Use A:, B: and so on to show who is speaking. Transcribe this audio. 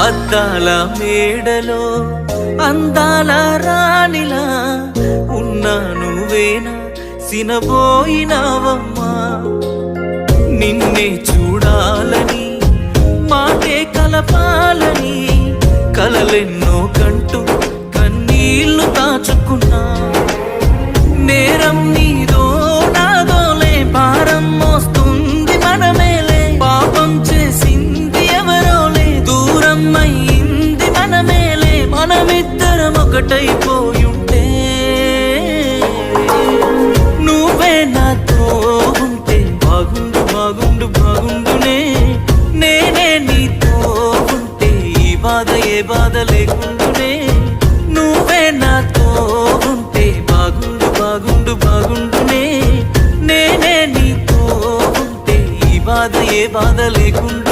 A: అద్దాల మేడలో అందాల రాణిలా ఉన్నా నువ్వేనా సినబోయినావమ్మా. నిన్నే చూడాలని మాటే కలపాలని కలలెన్నో కంటూ కన్నీళ్లు దాచుకున్నా. నేరం నీదో నాదోలే భారం మోస్తుంది మనమేలే. పాపం చేసింది ఎవరోలే దూరం అయ్యింది మనమేలే. మనమిద్దరం ఒకటైపోయుంటే నువ్వే నాతో ఉంటే బాగుండు బాగుండు బాగుండునే. నేనే నీతో ఉంటే ఈ బాధ ఏ బాధ లేకుండునే. నువ్వే నాతో ఉంటే బాగుండు బాగుండు బాగుండునే. నేనే నీతో ఉంటే ఈ బాధ ఏ బాధ లేకుండా.